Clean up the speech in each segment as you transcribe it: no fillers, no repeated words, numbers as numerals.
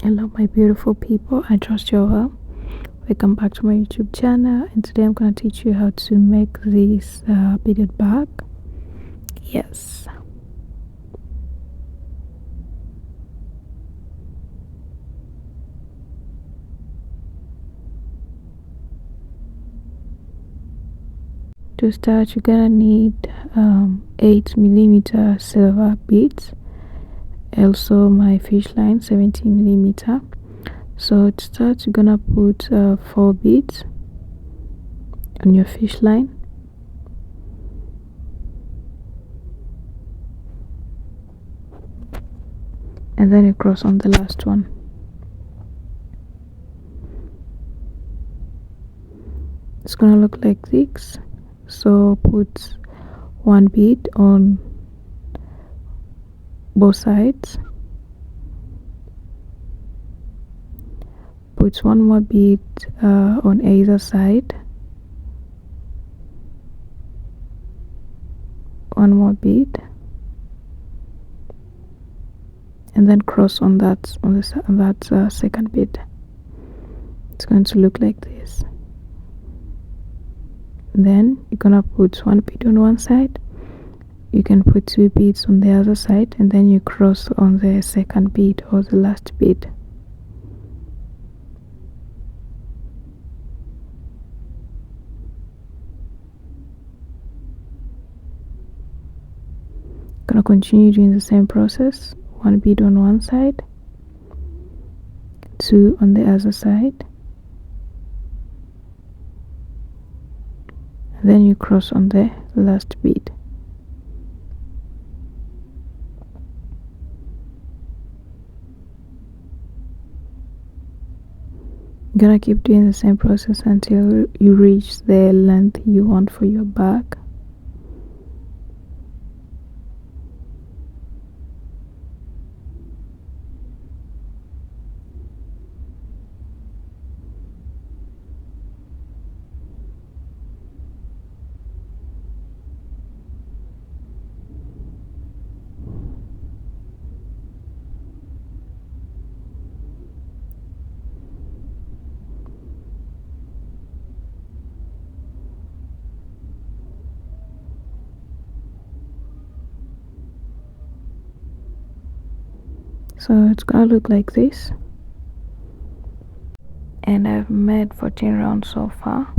Hello my beautiful people, I trust you're well. Welcome back to my YouTube channel, and today I'm going to teach you how to make this beaded bag. Yes. To start, you're going to need 8mm silver beads, also my fish line 70mm. So to start, you're going to put 4 beads on your fish line. And then you cross on the last one. It's gonna look like this. So put 1 bead on both sides, put 1 more bead on either side, 1 more bead, and then cross on that second bead. It's going to look like this. Then you're gonna put 1 bead on one side, you can put 2 beads on the other side, and then you cross on the second bead or the last bead. Gonna continue doing the same process. 1 bead on one side, 2 on the other side, and then you cross on the last bead. You're gonna keep doing the same process until you reach the length you want for your bag. So it's gonna look like this, and I've made 14 rounds so far.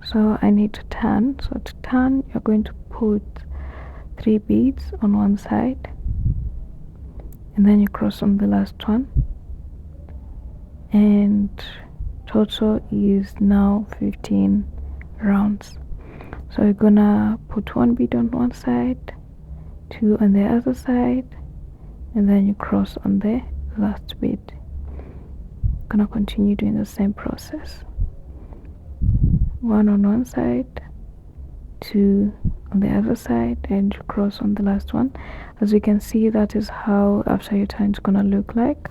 So I need to turn. So to turn, you're going to put 3 beads on one side, and then you cross on the last one, and total is now 15 rounds. So you're gonna put 1 bead on one side, 2 on the other side, and then you cross on the last bead. Gonna continue doing the same process. 1 on one side, 2 on the other side, and you cross on the last one. As you can see, that is how after your turn it's gonna look like.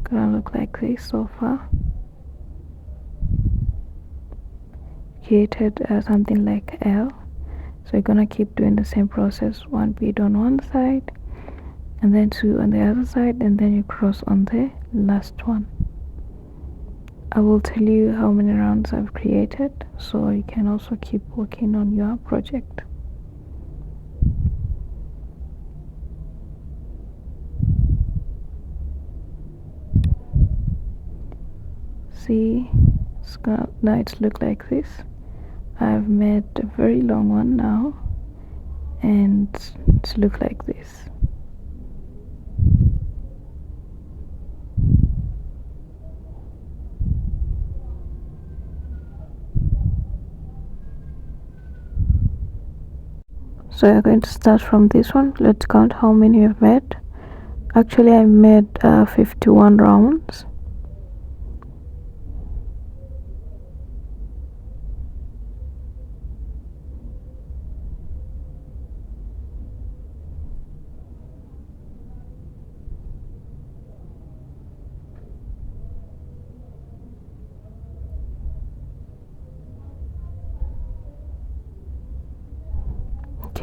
Gonna look like this so far. Created something like L. So you're gonna keep doing the same process. 1 bead on one side, and then 2 on the other side, and then you cross on the last one. I will tell you how many rounds I've created, so you can also keep working on your project. See, now it's look like this. I've made a very long one now, and it's look like this. So you're going to start from this one. Let's count how many you've made. Actually I made 51 rounds.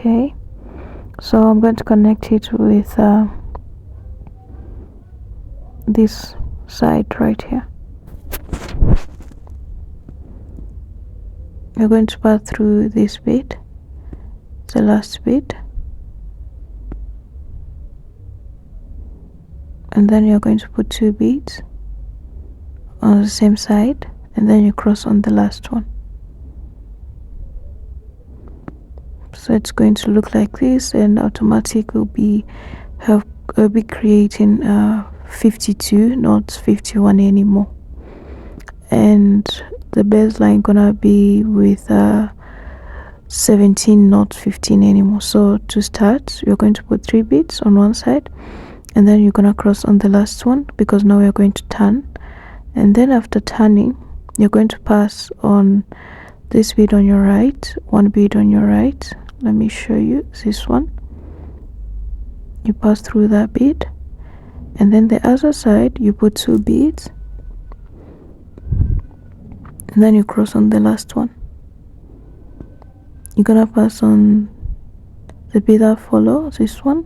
Okay, so I'm going to connect it with this side right here. You're going to pass through this bead, the last bead, and then you're going to put 2 beads on the same side, and then you cross on the last one. So it's going to look like this, and automatic will be creating 52, not 51 anymore. And the baseline gonna be with 17, not 15 anymore. So to start, you're going to put 3 beads on one side, and then you're gonna cross on the last one, because now we're going to turn. And then after turning, you're going to pass on this bead on your right, 1 bead on your right. Let me show you this one. You pass through that bead, and then the other side you put 2 beads, and then you cross on the last one. You're gonna pass on the bead that follow this one.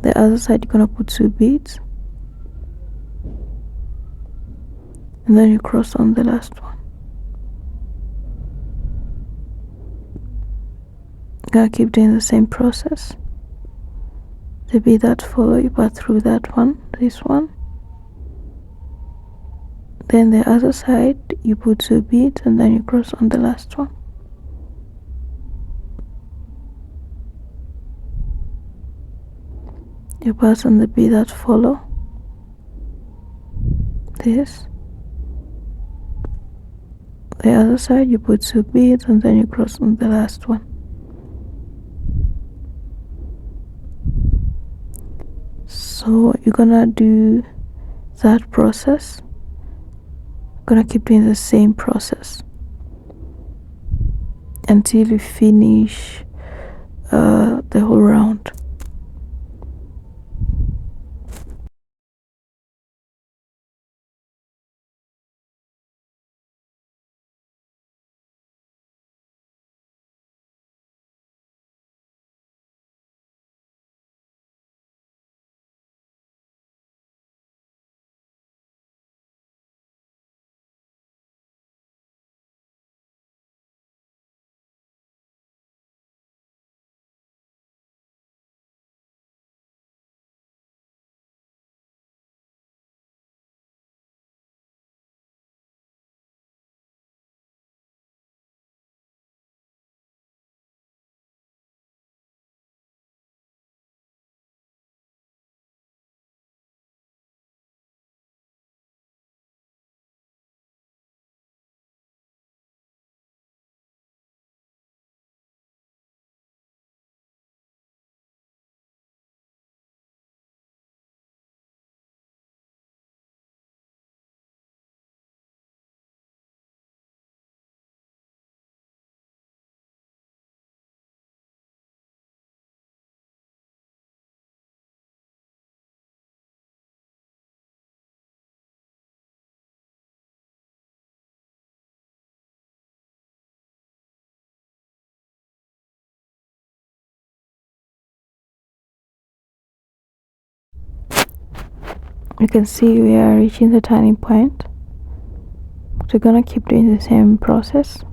The other side you're gonna put 2 beads, and then you cross on the last one. You're gonna keep doing the same process. The bead that follow, you pass through that one, this one. Then the other side you put 2 beads, and then you cross on the last one. You pass on the bead that follow this. The other side you put 2 beads, and then you cross on the last one. So you're gonna do that process. Gonna keep doing the same process until you finish the whole round. You can see we are reaching the turning point. So we're gonna keep doing the same process.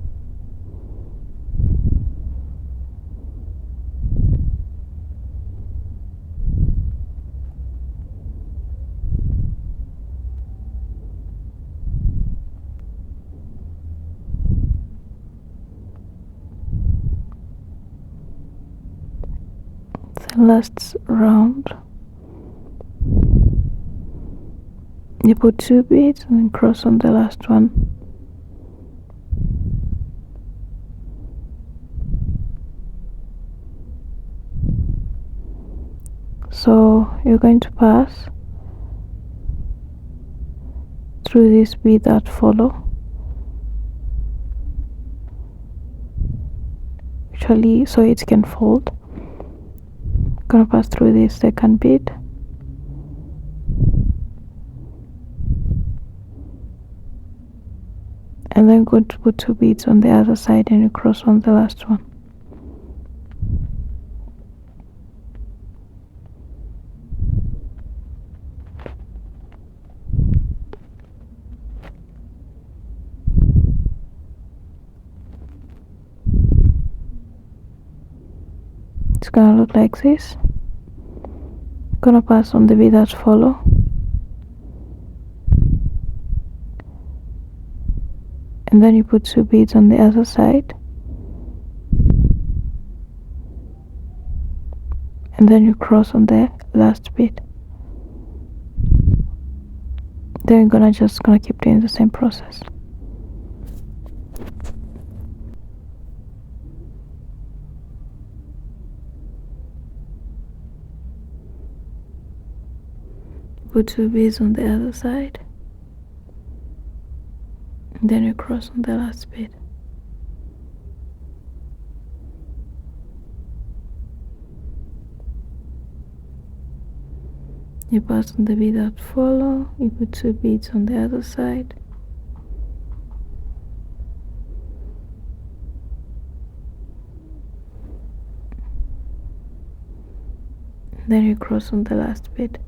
The last round, you put 2 beads and then cross on the last one. So you're going to pass through this bead that follow, actually, so it can fold. Gonna pass through this second bead, and then going to put 2 beads on the other side, and you cross on the last one. gonna look like this. Gonna pass on the bead that follow, and then you put 2 beads on the other side, and then you cross on the last bead. Then you're gonna keep doing the same process. Put 2 beads on the other side, and then you cross on the last bead. You pass on the bead that follow, you put 2 beads on the other side, then you cross on the last bead.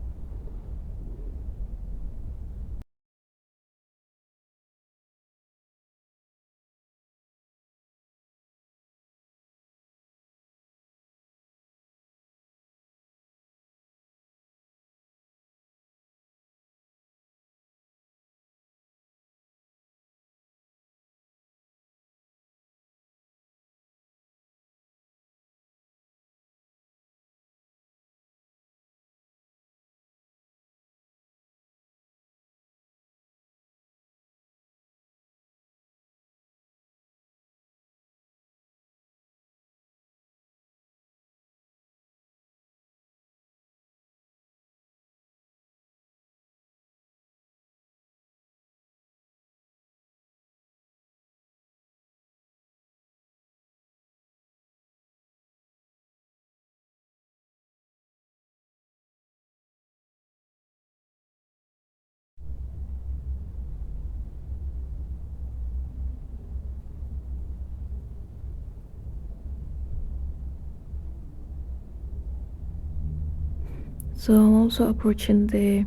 So I'm also approaching the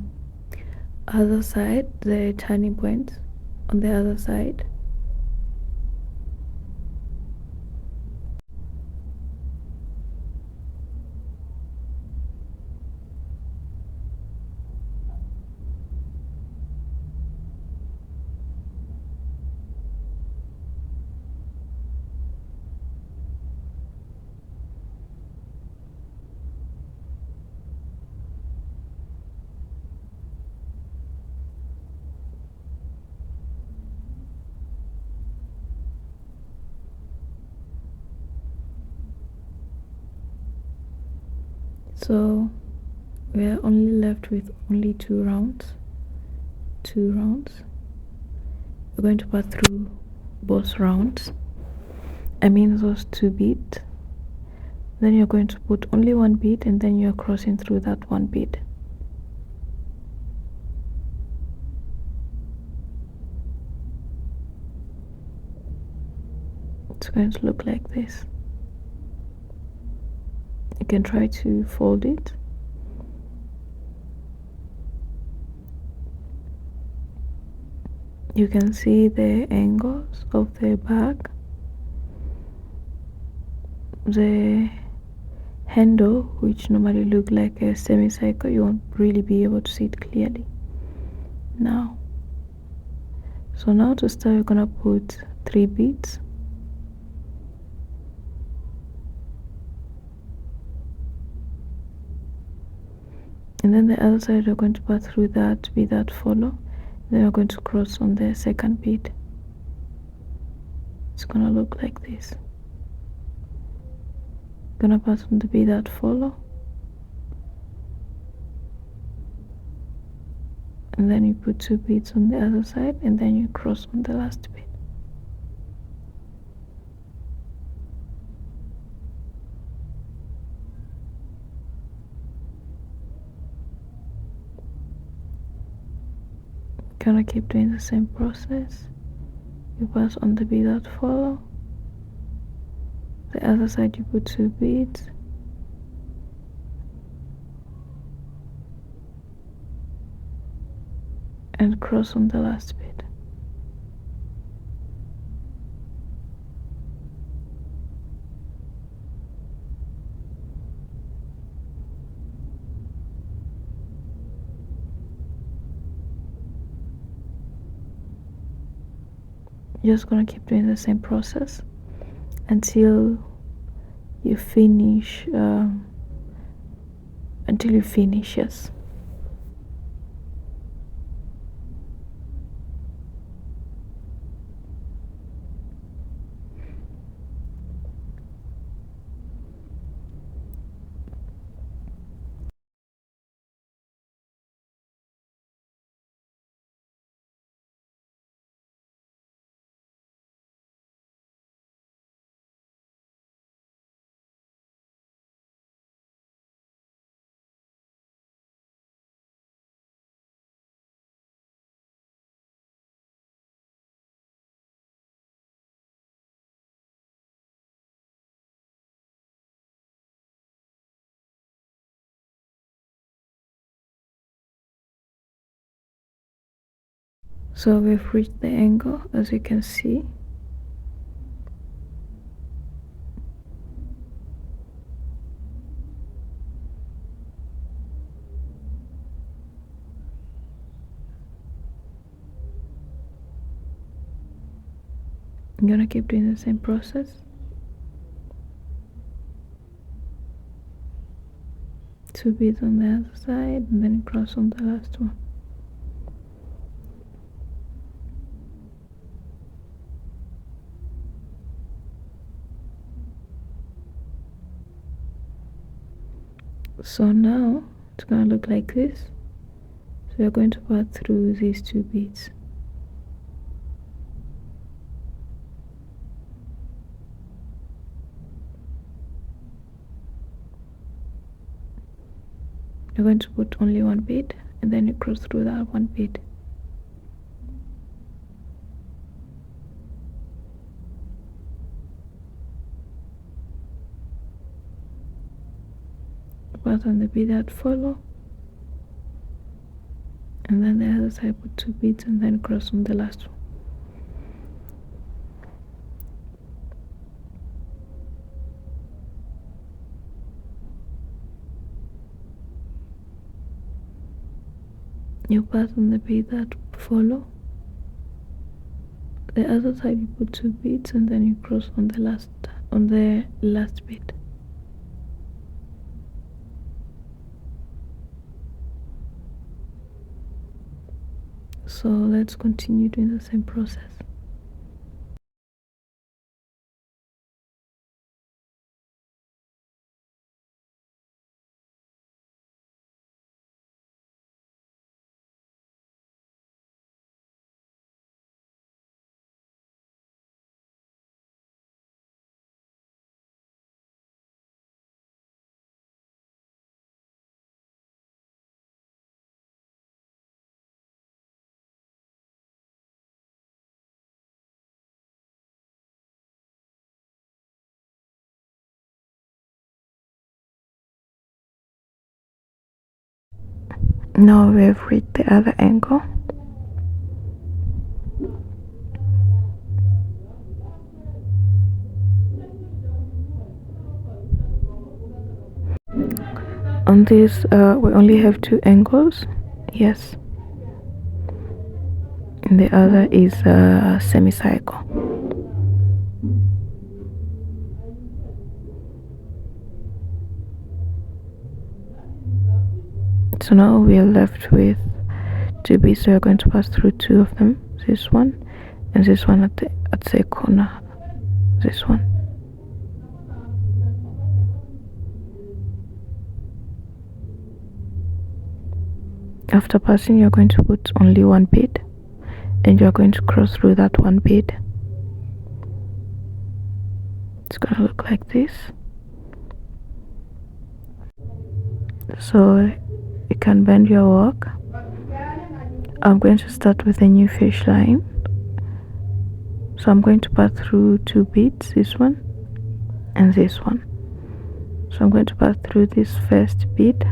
other side, the turning point on the other side. So we are only left with only 2 rounds. We're going to pass through both rounds, I mean those 2 beads. Then you're going to put only 1 bead, and then you're crossing through that 1 bead. It's going to look like this. You can try to fold it. You can see the angles of the back. The handle, which normally look like a semicircle, you won't really be able to see it clearly now. So now to start, we're gonna put 3 beads. And then the other side, we're going to pass through that bead that follow. Then we're going to cross on the second bead. It's gonna look like this. Gonna pass on the bead that follow, and then you put 2 beads on the other side, and then you cross on the last bead. Gonna keep doing the same process. You pass on the bead that follow, the other side you put 2 beads, and cross on the last bead. you're just gonna keep doing the same process until you finish yes. So we've reached the angle, as you can see. I'm gonna keep doing the same process. 2 beads on the other side and then cross on the last one. So now it's gonna look like this. So we're going to pass through these 2 beads. You're going to put only 1 bead and then you cross through that 1 bead. Pass on the bead that follow, and then the other side put 2 beads and then cross on the last one. You pass on the bead that follow, the other side you put 2 beads and then you cross on the last bead. So let's continue doing the same process. Now we've reached the other angle. On this we only have 2 angles, yes, and the other is a semicircle. So now we are left with 2 beads, so we're going to pass through 2 of them, this one and this one at the corner, this one. After passing, you're going to put only 1 bead and you're going to cross through that 1 bead. It's gonna look like this. So you can bend your work. I'm going to start with a new fish line. So I'm going to pass through 2 beads, this one and this one. So I'm going to pass through this first bead.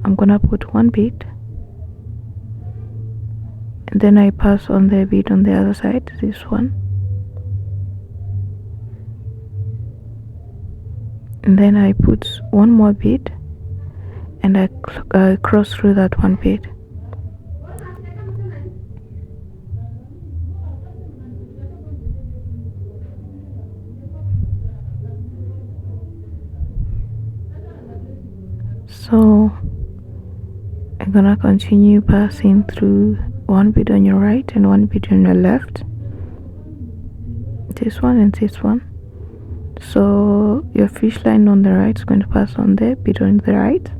I'm gonna put 1 bead and then I pass on the bead on the other side, this one, and then I put 1 more bead and I cross through that 1 bead. So I'm gonna continue passing through one bead on your right and one bead on your left, this one and this one. So your fish line on the right is going to pass on the bead on the right,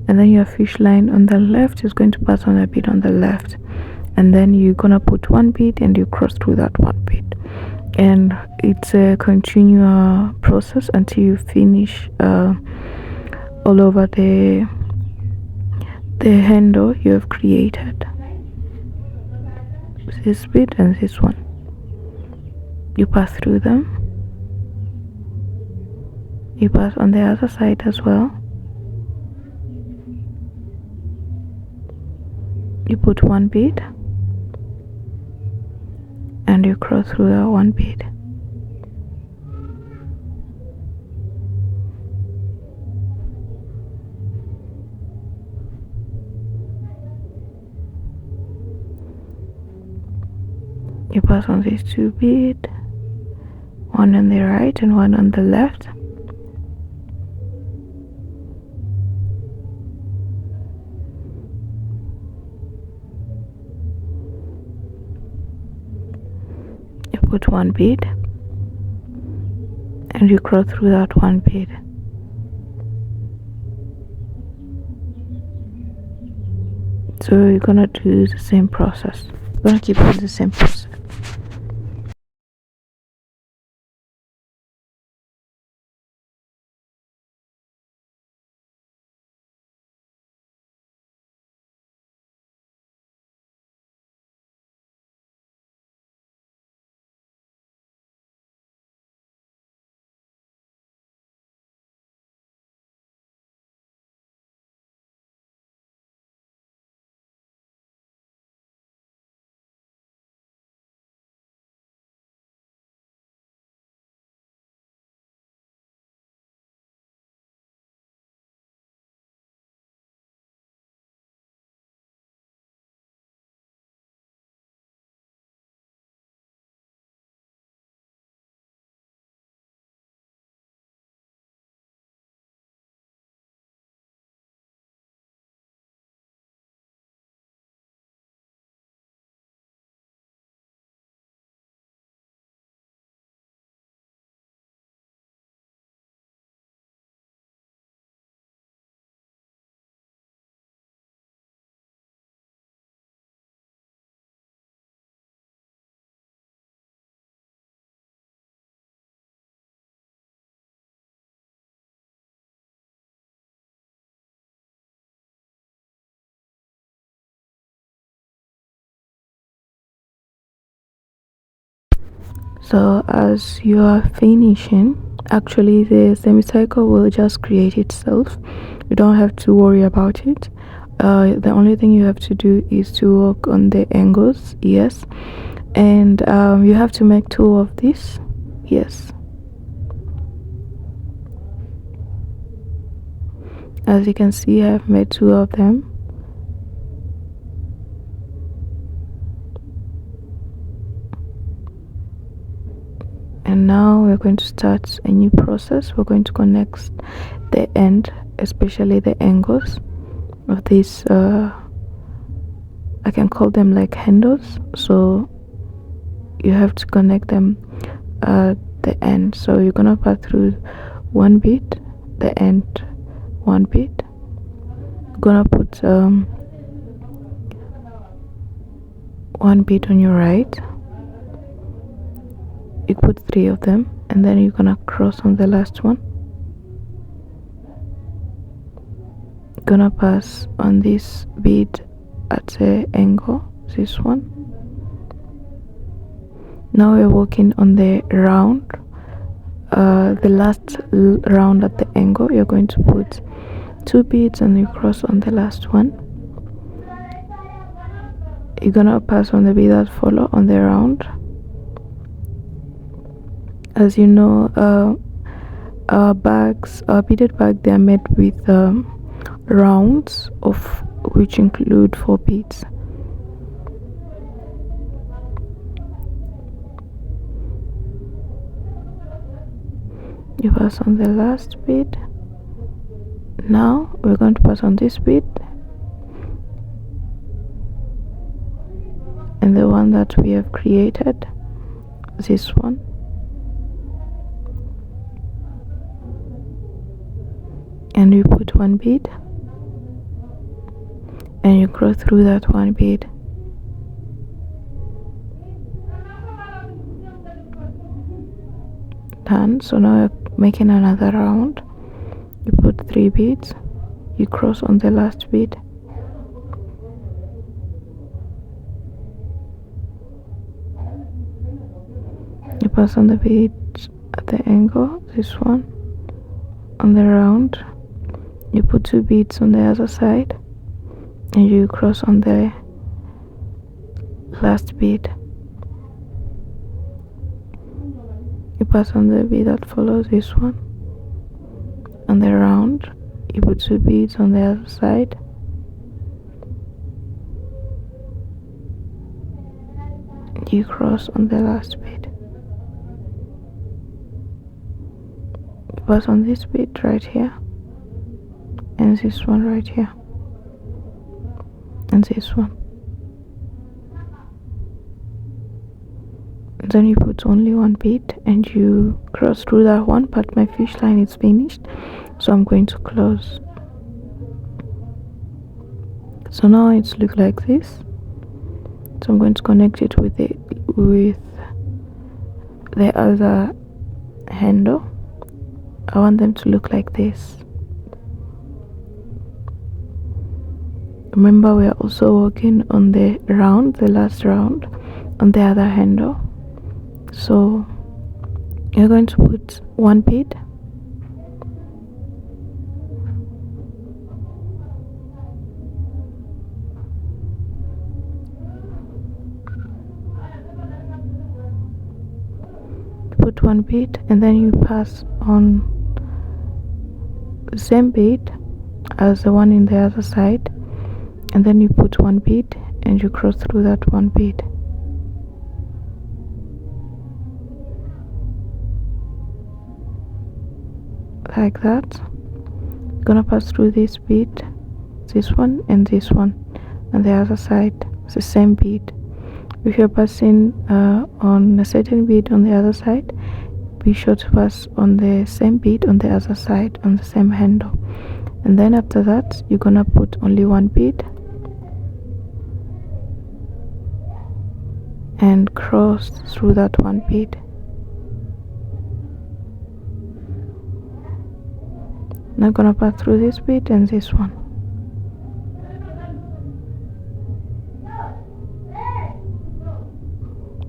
and then your fish line on the left is going to pass on the bead on the left, and then you're gonna put one bead and you cross through that one bead, and it's a continual process until you finish all over the handle you have created. This bead and this one, you pass through them, you pass on the other side as well, you put one bead and you cross through that one bead. You pass on these two beads, one on the right and one on the left. You put one bead and you cross through that one bead. So you're gonna do the same process. You're gonna keep doing the same process. So as you are finishing, actually the semicircle will just create itself. You don't have to worry about it. The only thing you have to do is to work on the angles, yes, and you have to make two of these, yes. As you can see, I've made two of them. And now we're going to start a new process. We're going to connect the end, especially the angles of these, I can call them like handles. So you have to connect them at the end. So you're gonna pass through one bead, the end, one bead. You're gonna put one bead on your right. You put three of them, and then you're gonna cross on the last one. You're gonna pass on this bead at the angle, this one. Now we're working on the round, the last round at the angle. You're going to put two beads and you cross on the last one. You're gonna pass on the bead that follow on the round. As you know, our beaded bags, they are made with rounds, of which include 4 beads. You pass on the last bead. Now we're going to pass on this bead and the one that we have created, this one, and you put one bead and you cross through that one bead. Done. So now you're making another round. You put 3 beads, you cross on the last bead, you pass on the beads at the angle, this one, on the round, you put 2 beads on the other side and you cross on the last bead. You pass on the bead that follows this one on the round, you put 2 beads on the other side, you cross on the last bead. You pass on this bead right here and this one right here and this one. Then you put only one bead and you cross through that one, but my fish line is finished, so I'm going to close. So now it's look like this. So I'm going to connect it with the other handle. I want them to look like this. Remember, we are also working on the round, the last round, on the other handle. So you're going to put one bead, put one bead, and then you pass on the same bead as the one in the other side, and then you put one bead and you cross through that one bead. Like that. You're gonna pass through this bead, this one and this one on the other side. It's the same bead. If you're passing on a certain bead on the other side, be sure to pass on the same bead on the other side on the same handle. And then after that, you're gonna put only one bead and cross through that one bead. Now I'm gonna pass through this bead and this one.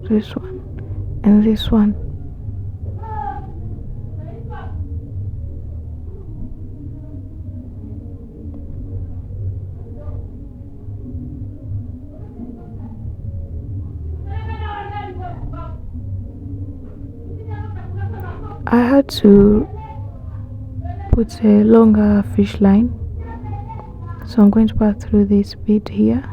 This one and this one. I had to put a longer fish line, so I'm going to pass through this bead here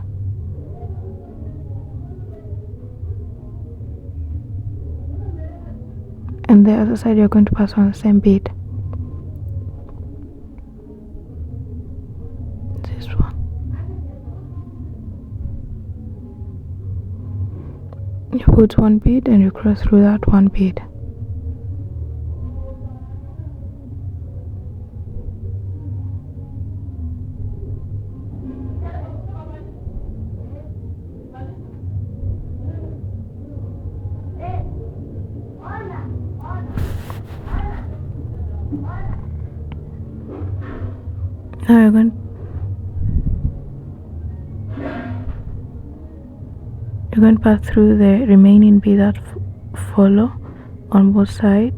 and the other side you're going to pass on the same bead. This one. You put one bead and you cross through that one bead. Now you're going to pass through the remaining bead that follow on both sides,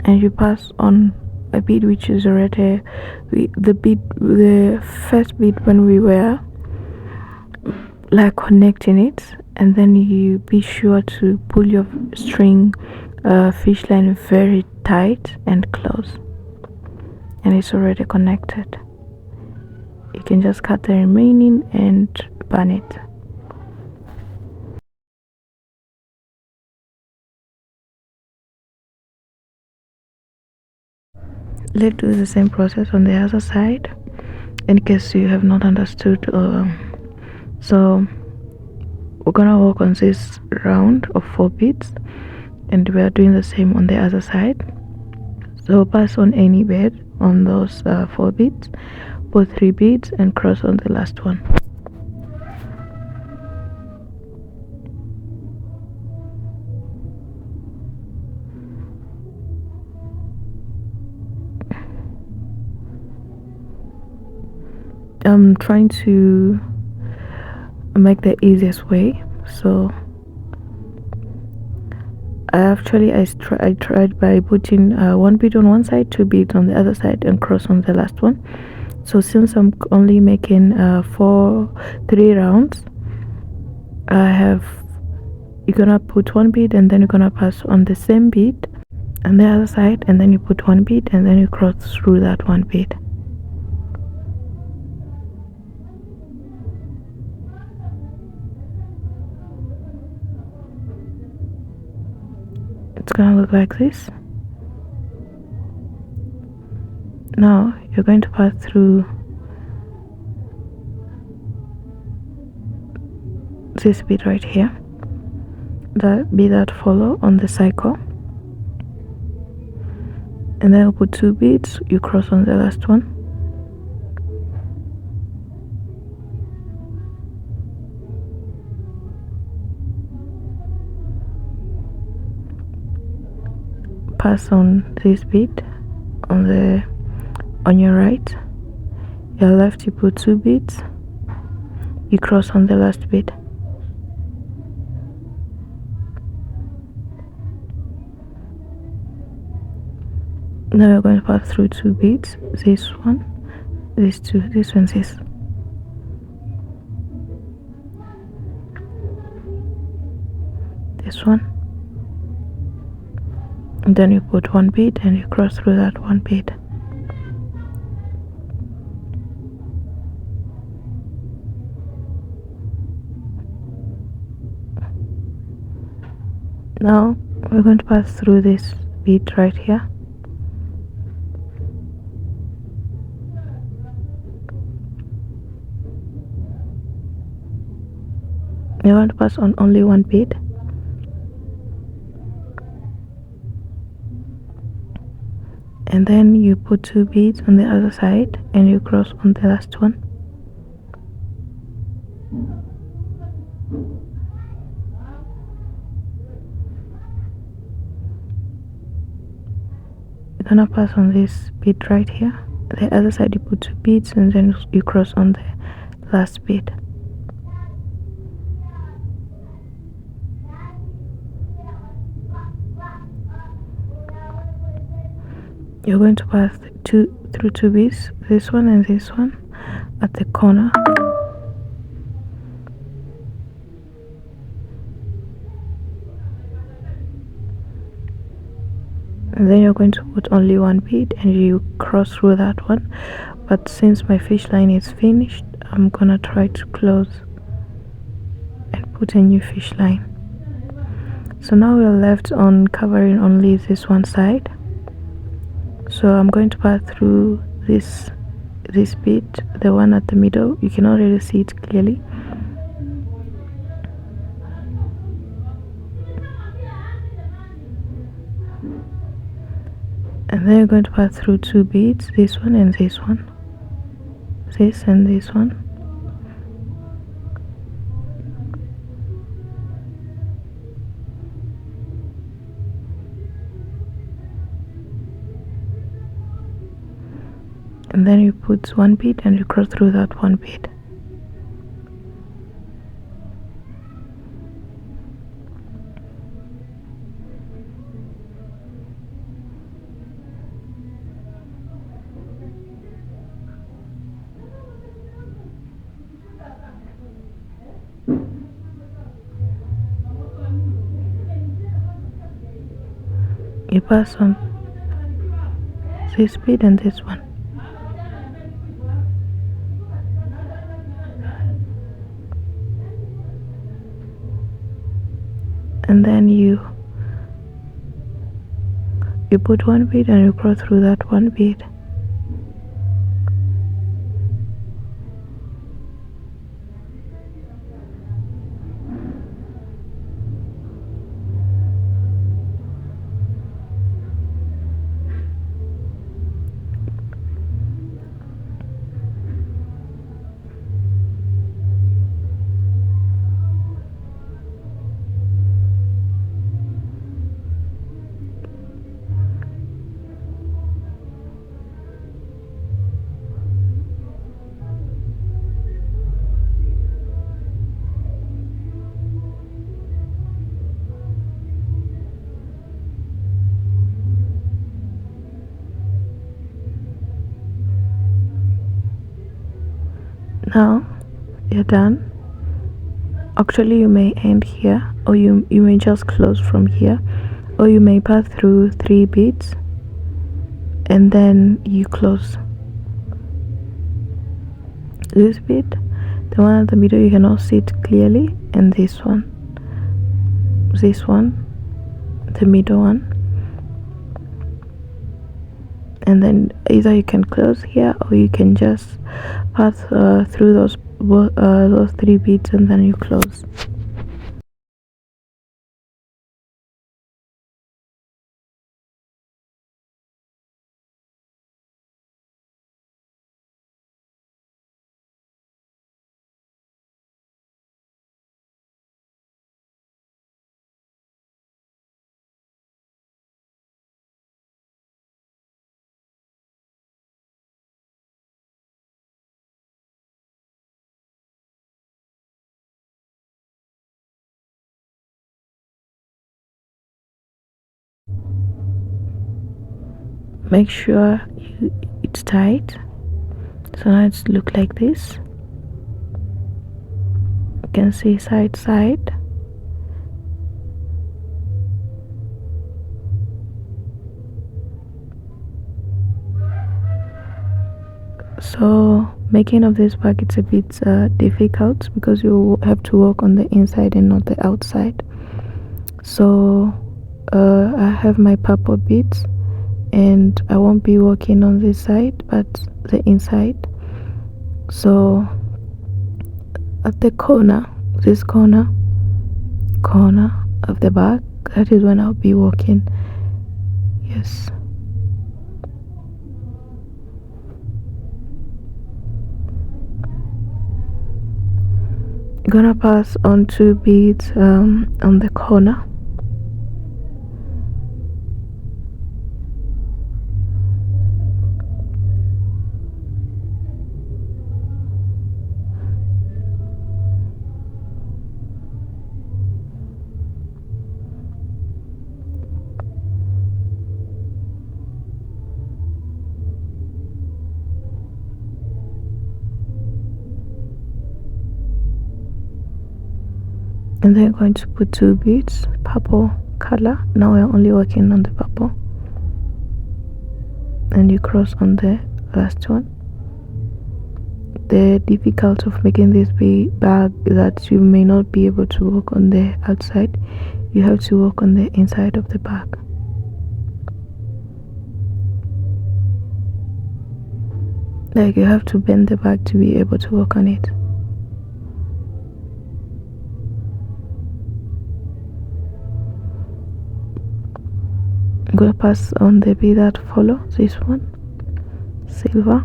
and you pass on a bead which is already the first bead when we were like connecting it, and then you be sure to pull your string fish line very tight and close, and it's already connected. You can just cut the remaining and burn it. let's do the same process on the other side in case you have not understood. So we're gonna work on this round of 4 beads, and we are doing the same on the other side. So pass on any bead on those 4 beads, put 3 beads and cross on the last one. I'm trying to make the easiest way, so I tried by putting 1 bead on one side, 2 beads on the other side, and cross on the last one. So since I'm only making 3 rounds, you're gonna put 1 bead and then you're gonna pass on the same bead on the other side, and then you put 1 bead and then you cross through that 1 bead. It's gonna look like this. Now you're going to pass through this bead right here, the bead that follow on the cycle, and then you put 2 beads, you cross on the last one, pass on this bead on your right, your left you put 2 beads, you cross on the last bead. Now you're going to pass through 2 beads, this one, this two, this one, this one, and then you put 1 bead and you cross through that 1 bead. Now we're going to pass through this bead right here. You're going to pass on only 1 bead, and then you put 2 beads on the other side and you cross on the last one. You're gonna pass on this bead right here. The other side you put 2 beads and then you cross on the last bead. You're going to pass through 2 beads, this one and this one, at the corner. And then you're going to put only 1 bead and you cross through that one. But since my fish line is finished, I'm gonna try to close and put a new fish line. So now we're left on covering only this one side. So I'm going to pass through this bead, the one at the middle. You cannot really see it clearly. And then you're going to pass through 2 beads, this one and this one, this and this one. And then you put 1 bead and you cross through that 1 bead. You pass on this bead and this one. And then you you put one bead and you cross through that one bead. Now you're done. Actually, you may end here, or you may just close from here, or you may pass through 3 beads and then you close this bead, the one at the middle you cannot see it clearly, and this one, the middle one, and then either you can close here or you can just pass through those 3 beads and then you close. Make sure it's tight. So now it's look like this. You can see side. So making of this bag, it's a bit difficult because you have to work on the inside and not the outside. So I have my purple beads and I won't be working on this side but the inside. So at the this corner of the bag, that is when I'll be working. Yes. Gonna pass on 2 beads on the corner. And then going to put 2 beads, purple color. Now we're only working on the purple, and you cross on the last one. The difficulty of making this bag is that you may not be able to work on the outside. You have to work on the inside of the bag. Like you have to bend the bag to be able to work on it. I'm gonna pass on the bead that follow this one, silver.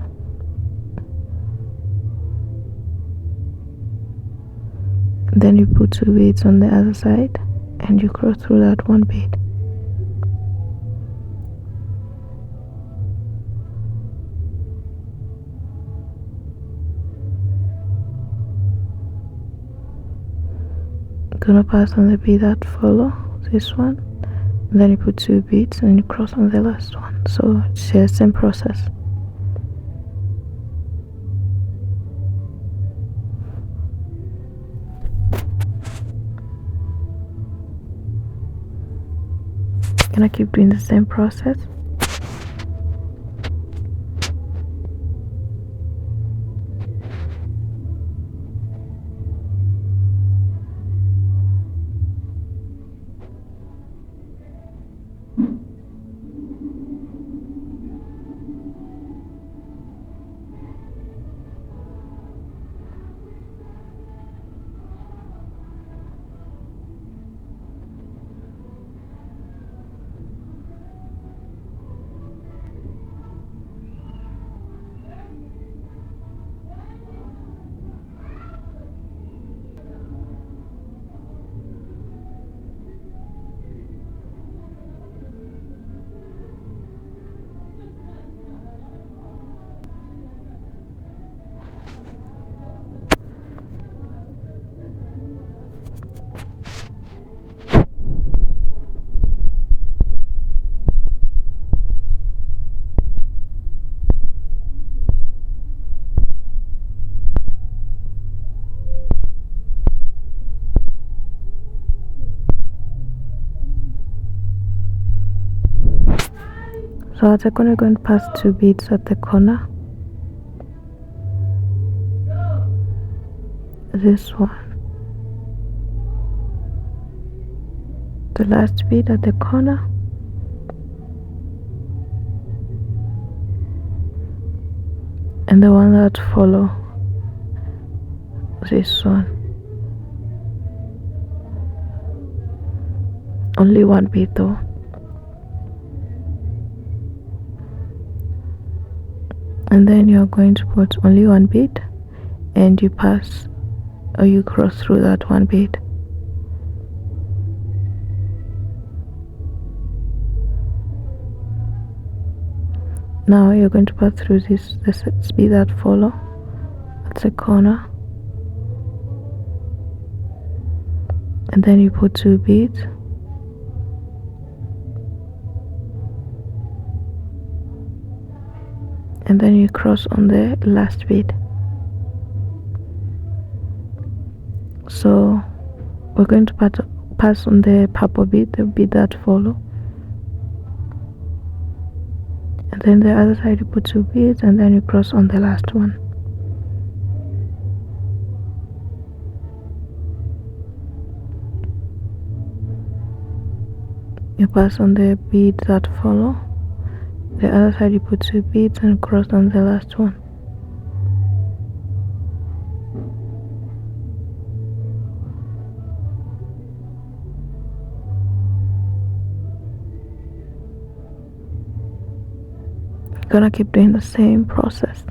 Then you put 2 beads on the other side and you cross through that one bead. I'm gonna pass on the bead that follow this one, and then you put 2 beads and you cross on the last one. So it's the same process. Gonna keep doing the same process. So at the corner, you're going to pass 2 beads at the corner. This one, the last bead at the corner, and the one that follow this one. Only 1 bead though. And then you're going to put only 1 bead, and you pass or you cross through that 1 bead. Now you're going to pass through this bead that follow at the corner, and then you put 2 beads, and then you cross on the last bead. So we're going to pass on the purple bead, the bead that follow, and then the other side you put 2 beads, and then you cross on the last one. You pass on the bead that follow, the other side you put 2 beads and cross on the last one. You're gonna keep doing the same process.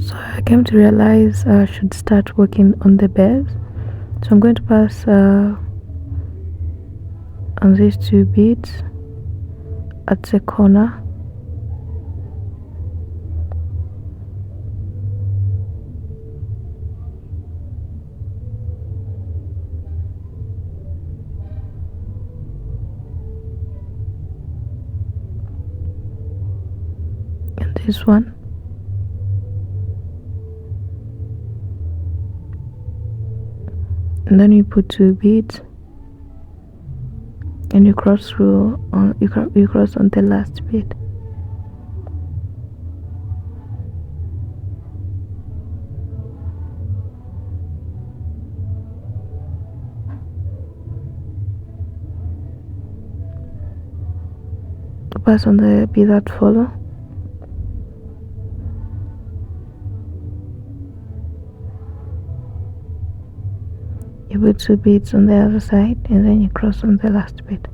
So I came to realize I should start working on the bears. So I'm going to pass on these 2 beads at the corner, and this one, and then you put 2 beads, and you cross through on you cross on the last bead. Pass on the bead that follow, you put 2 beads on the other side, and then you cross on the last bead.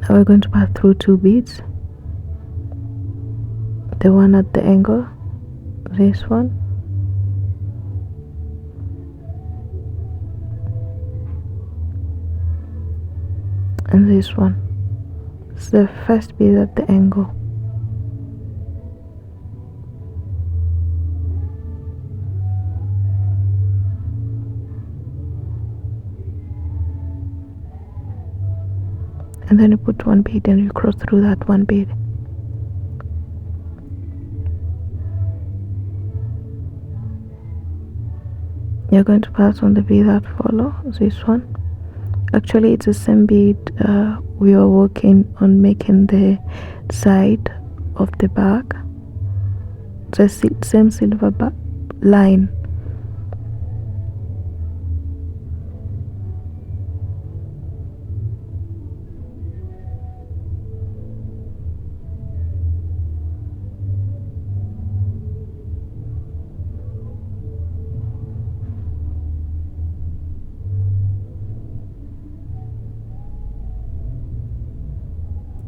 Now we're going to pass through 2 beads, the one at the angle, this one, and this one. It's the first bead at the angle. And then you put 1 bead and you cross through that 1 bead. You're going to pass on the bead that follow, this one. Actually it's the same bead we are working on making the side of the bag. The same silver line.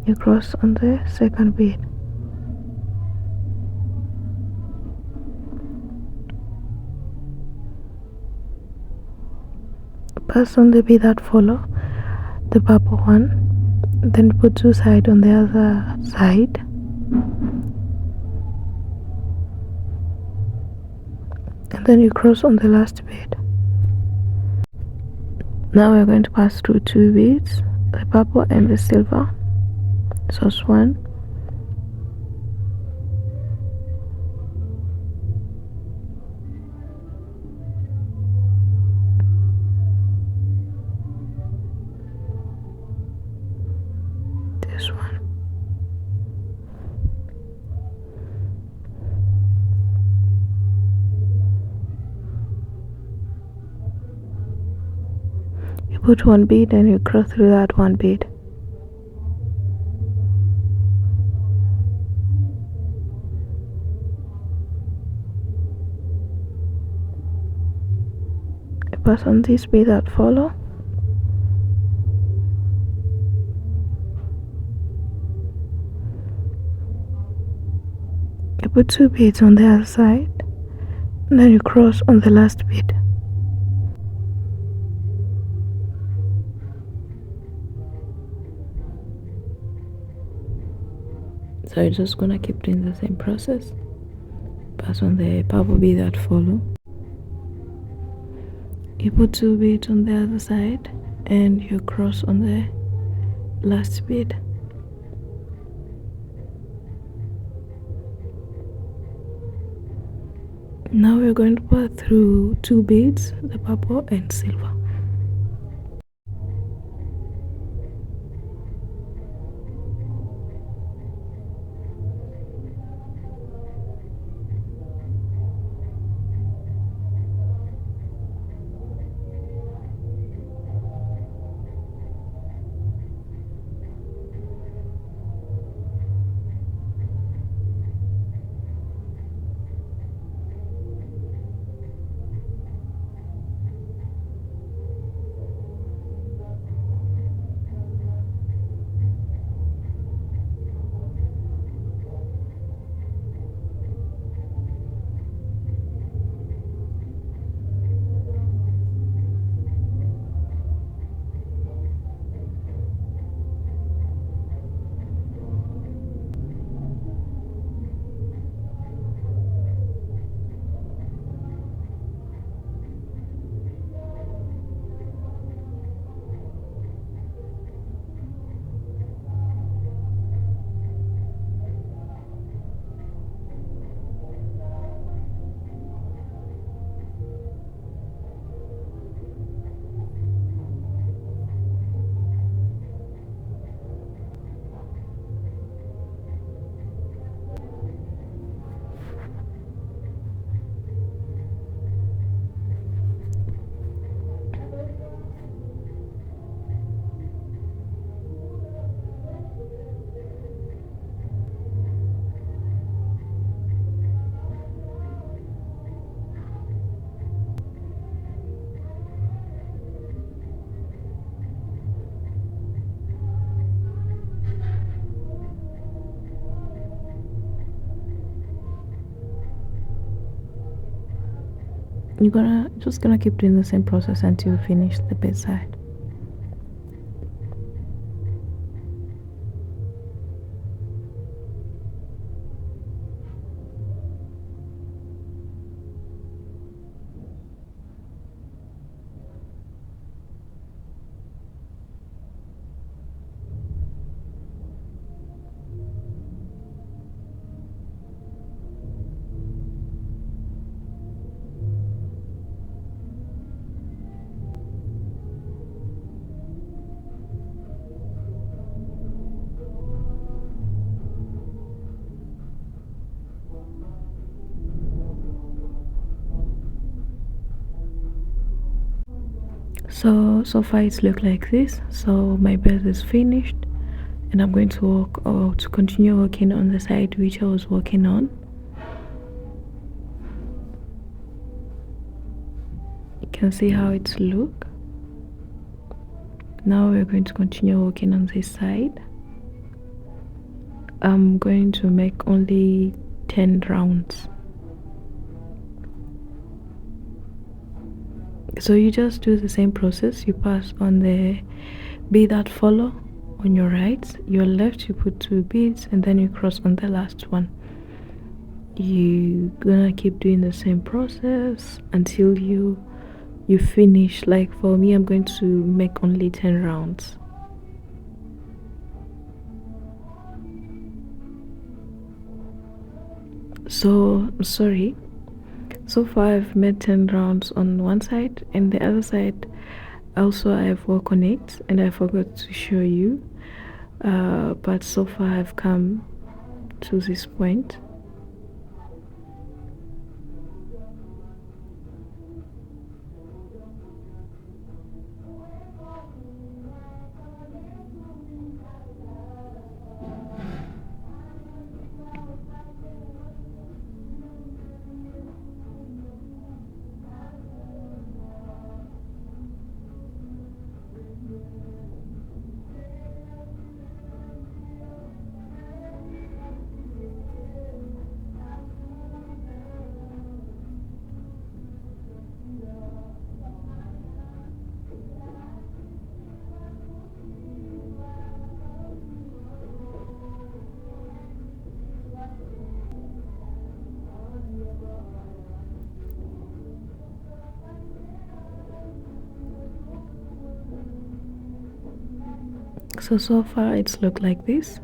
you cross on the second bead. Pass on the bead that follow the purple one, then put two sides on the other side, and then you cross on the last bead. Now we're going to pass through two beads, the purple and the silver. So it's one, this one, you put one bead and you cross through that one bead. You pass on this bead that follow, you put two beads on the other side, and then you cross on the last bead. So you're just gonna keep doing the same process. Pass on the purple bead that follow, you put two beads on the other side and you cross on the last bead. Now we're going to pass through two beads, the purple and silver. You're just gonna keep doing the same process until you finish the bed side. So far it's look like this. So my bed is finished, and I'm going to work or to continue working on the side which I was working on. You can see how it's look. Now we're going to continue working on this side. I'm going to make only 10 rounds. So you just do the same process. You pass on the bead that follow on your right, your left you put 2 beads, and then you cross on the last one. You gonna keep doing the same process until you finish. Like for me, I'm going to make only 10 rounds. So sorry, so far I've made 10 rounds on one side, and the other side also I've worked on it and I forgot to show you, but so far I've come to this point. So far it's looked like this.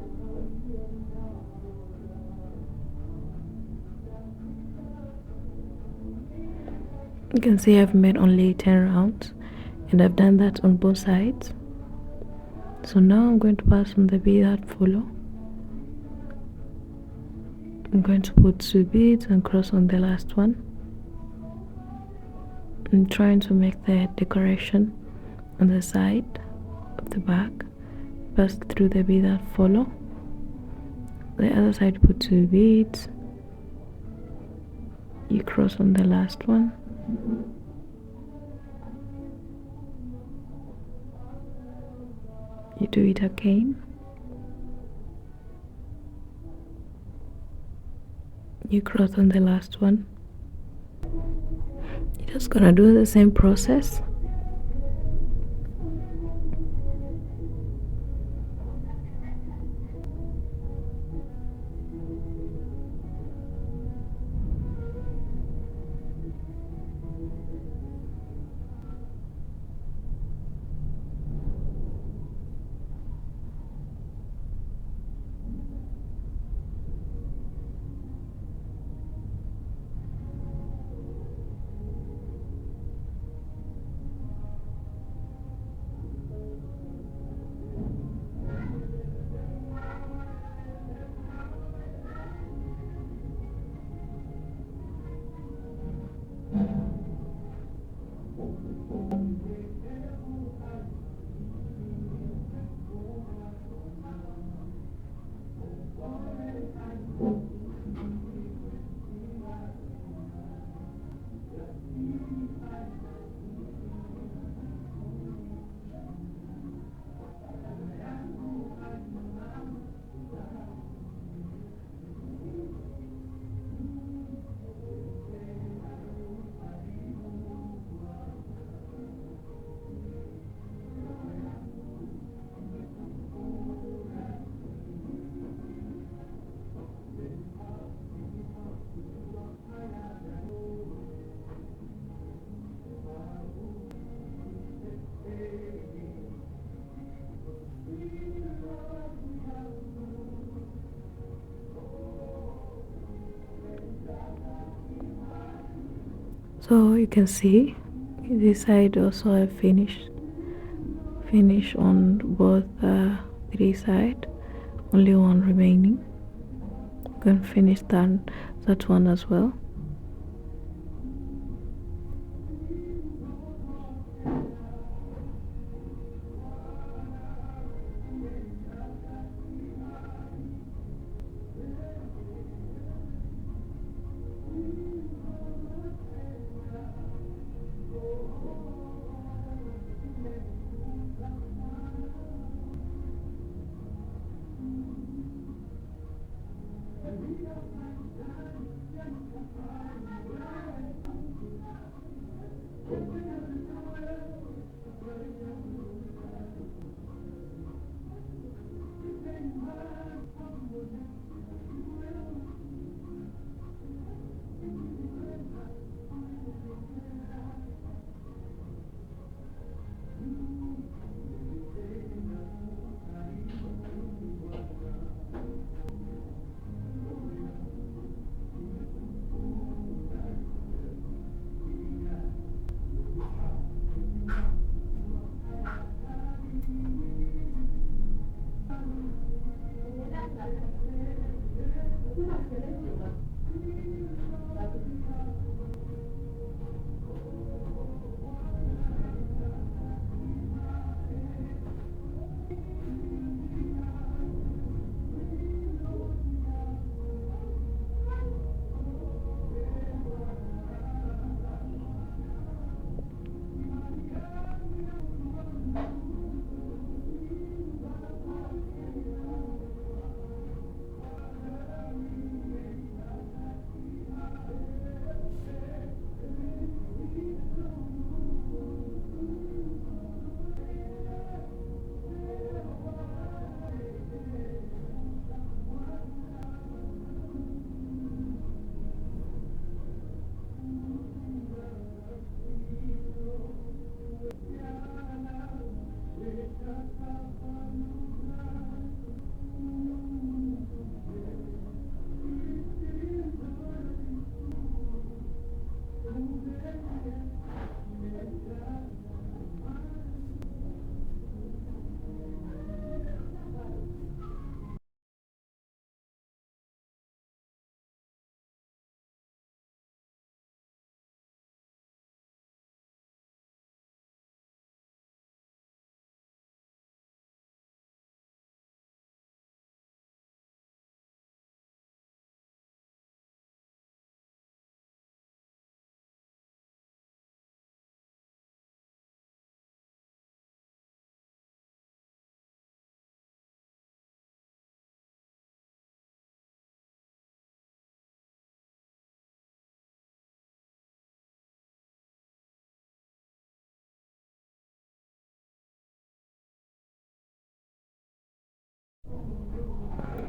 You can see I've made only 10 rounds and I've done that on both sides. So now I'm going to pass on the bead that follow. I'm going to put 2 beads and cross on the last one. I'm trying to make the decoration on the side of the back. Pass through the bead that follow. The other side put 2 beads. You cross on the last one. You do it again. You cross on the last one. You're just gonna do the same process. So you can see this side also I finish on both 3 sides, only one remaining. I'm going to finish that one as well.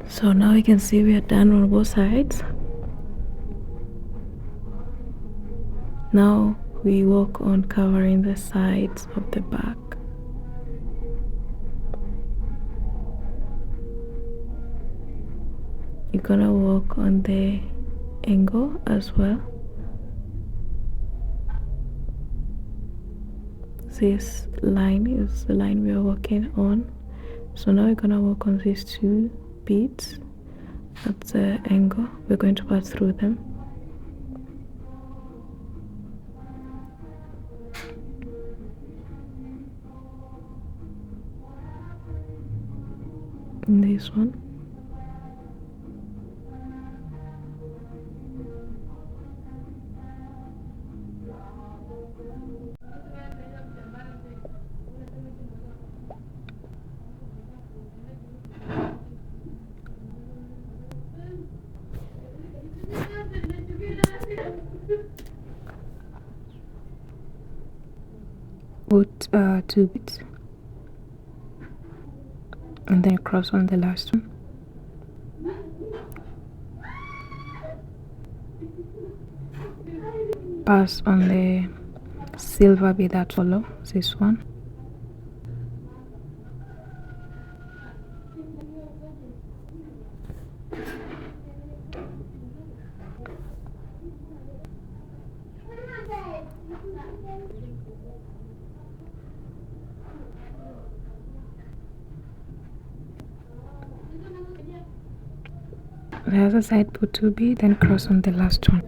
So now you can see we are done on both sides. Now we work on covering the sides of the back. You're gonna work on the angle as well. This line is the line we are working on. So now we're gonna work on these two beads at the angle. We're going to pass through them. In this one. Put two beads and then cross on the last one. Pass on the silver bead that follow this one. The other side put two beads, then cross on the last one.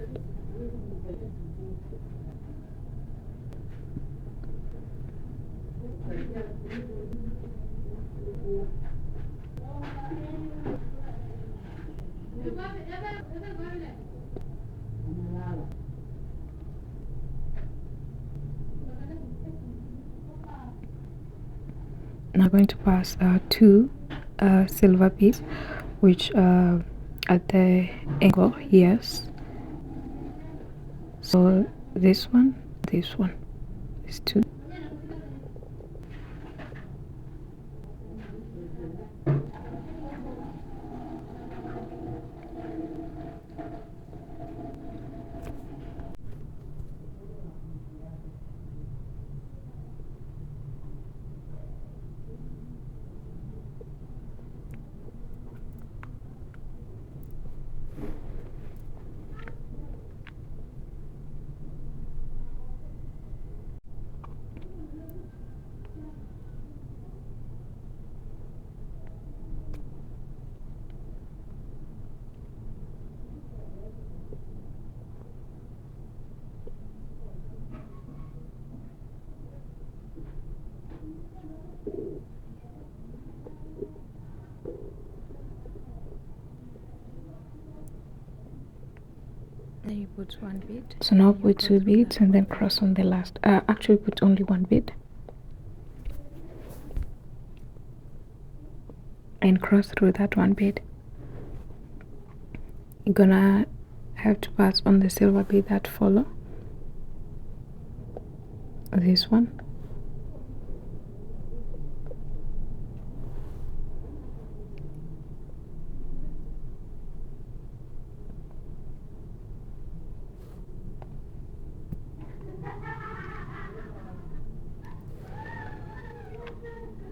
Now I'm going to pass two silver beads, which at the angle, yes. So this one, these two. then you put one bead. So now put 2 beads and then cross on the last. Actually put only 1 bead and cross through that 1 bead. You're gonna have to pass on the silver bead that follow this one.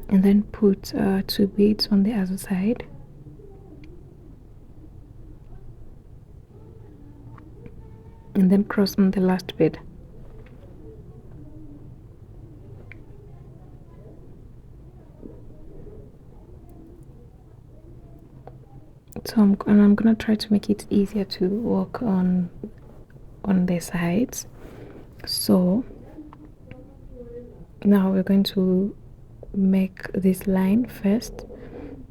And then put 2 beads on the other side. And then cross on the last bead. So I'm gonna try to make it easier to work on the sides. So now we're going to make this line first,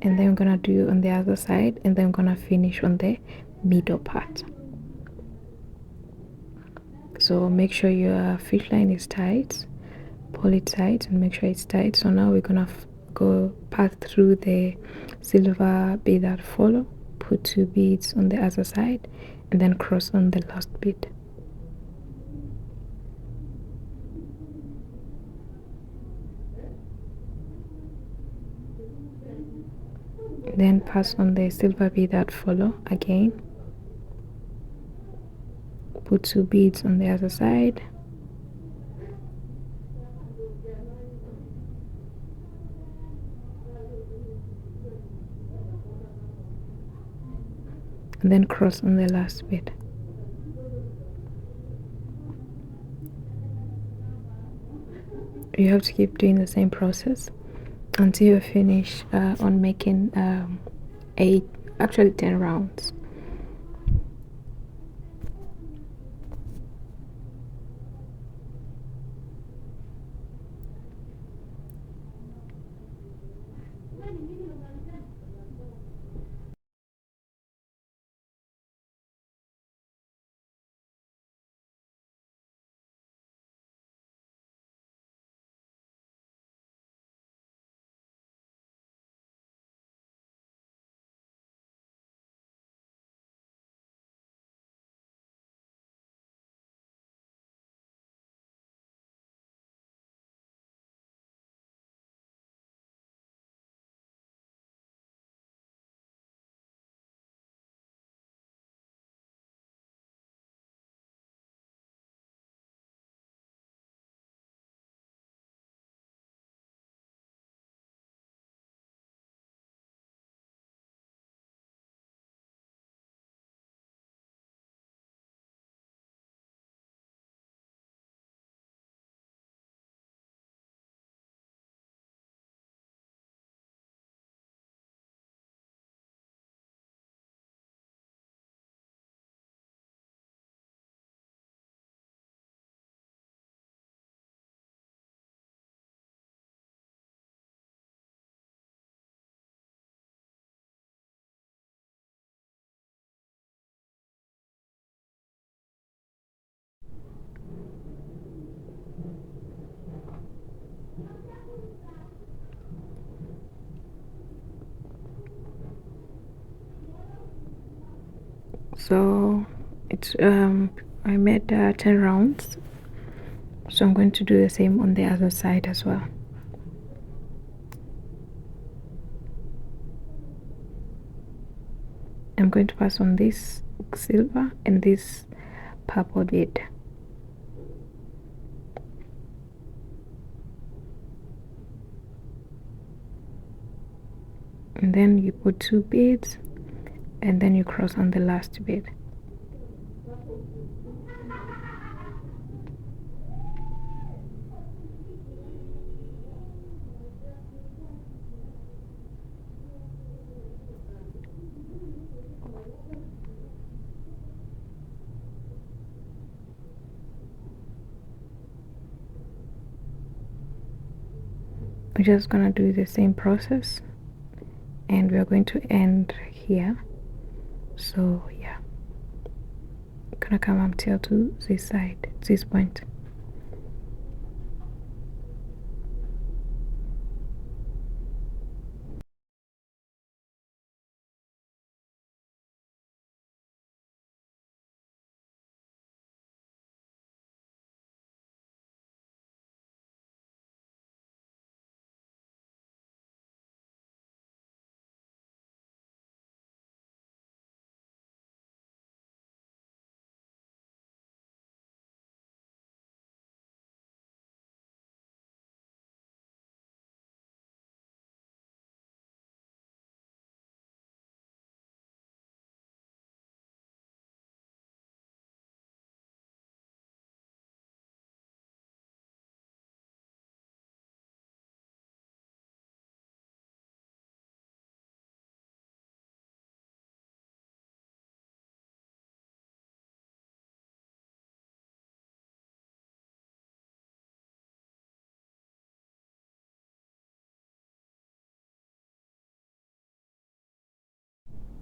and then I'm gonna do on the other side, and then I'm gonna finish on the middle part. So make sure your fish line is tight, pull it tight and make sure it's tight. So now we're gonna go pass through the silver bead that follow, put 2 beads on the other side, and then cross on the last bead. Then pass on the silver bead that follow again, put 2 beads on the other side, and then cross on the last bead. You have to keep doing the same process until you finish on making 10 rounds. So it's I made 10 rounds, so I'm going to do the same on the other side as well. I'm going to pass on this silver and this purple bead. And then you put 2 beads and then you cross on the last bead. We're just gonna do the same process and we're going to end here. So yeah, gonna come until to this side, this point.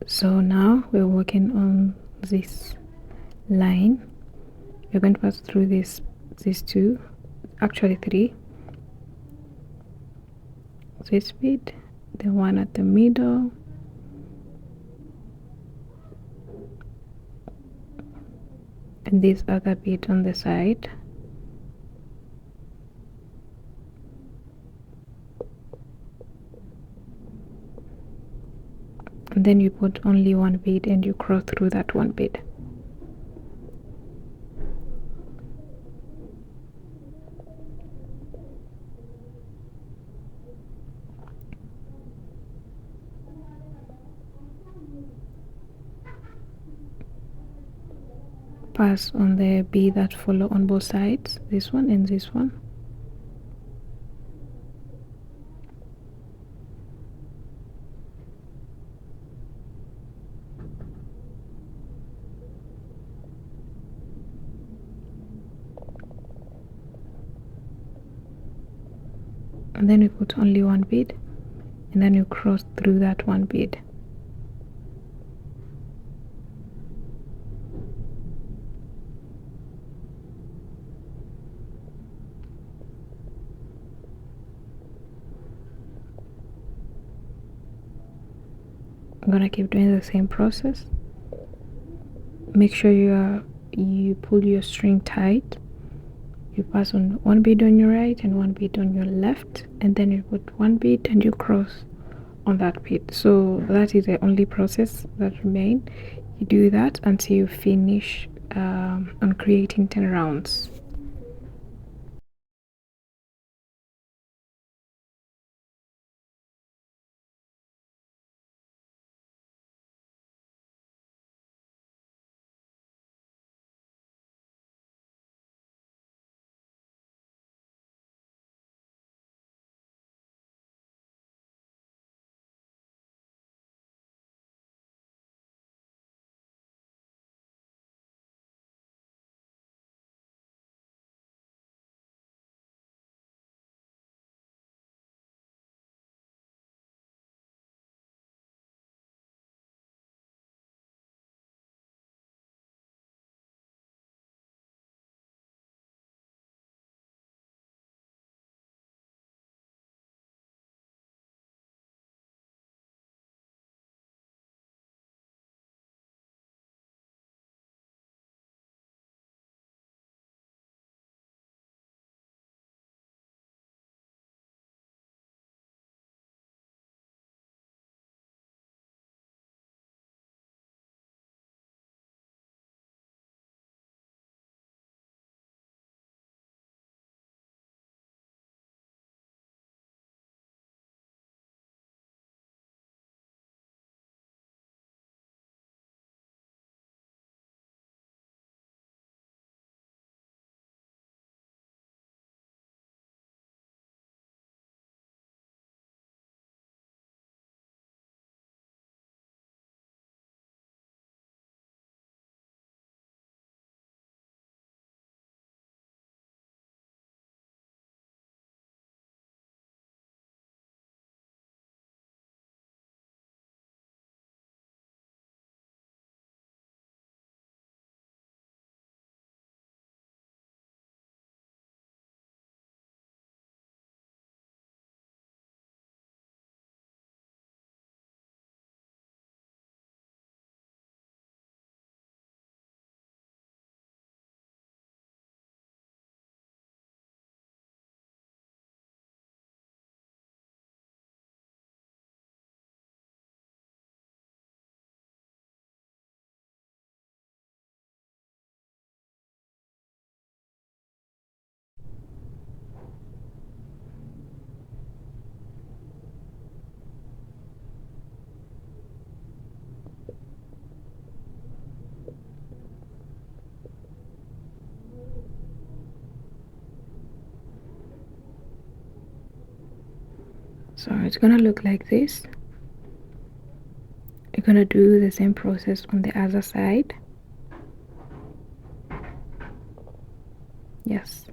So now we're working on this line. We're going to pass through these two, actually three. This bead, the one at the middle, and this other bead on the side. And then you put only one bead and you cross through that one bead. Pass on the bead that follow on both sides, this one and this one. And then you put only one bead and then you cross through that one bead. I'm gonna keep doing the same process. Make sure you pull your string tight. You pass on one bead on your right and one bead on your left, and then you put one bead and you cross on that bead. So that is the only process that remains. You do that until you finish on creating 10 rounds. So it's gonna look like this. You're gonna do the same process on the other side. Yes.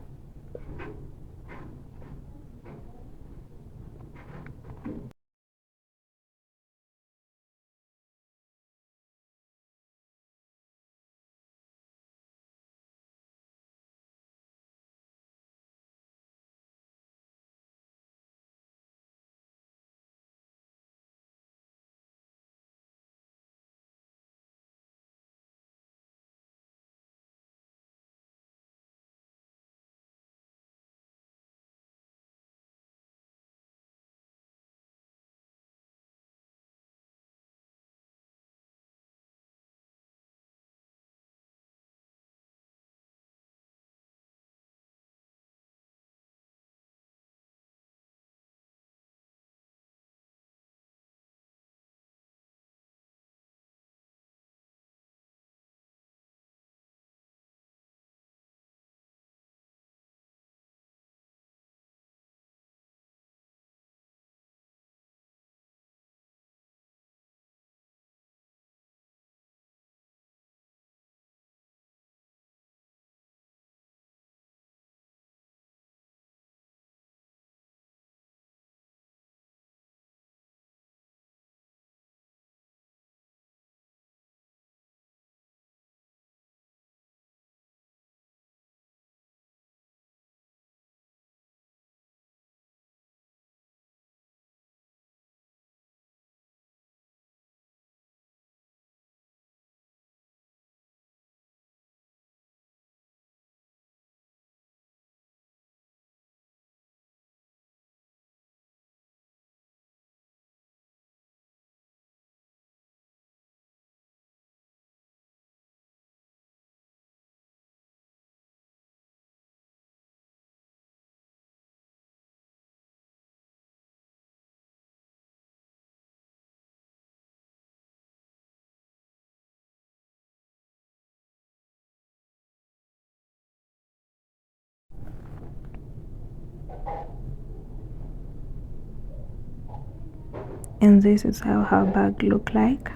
And this is how her bag look like.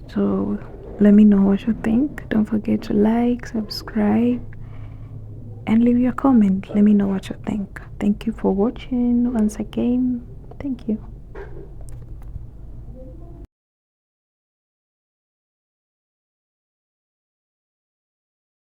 So let me know what you think. Don't forget to like, subscribe, and leave your comment. Let me know what you think. Thank you for watching once again. Thank you.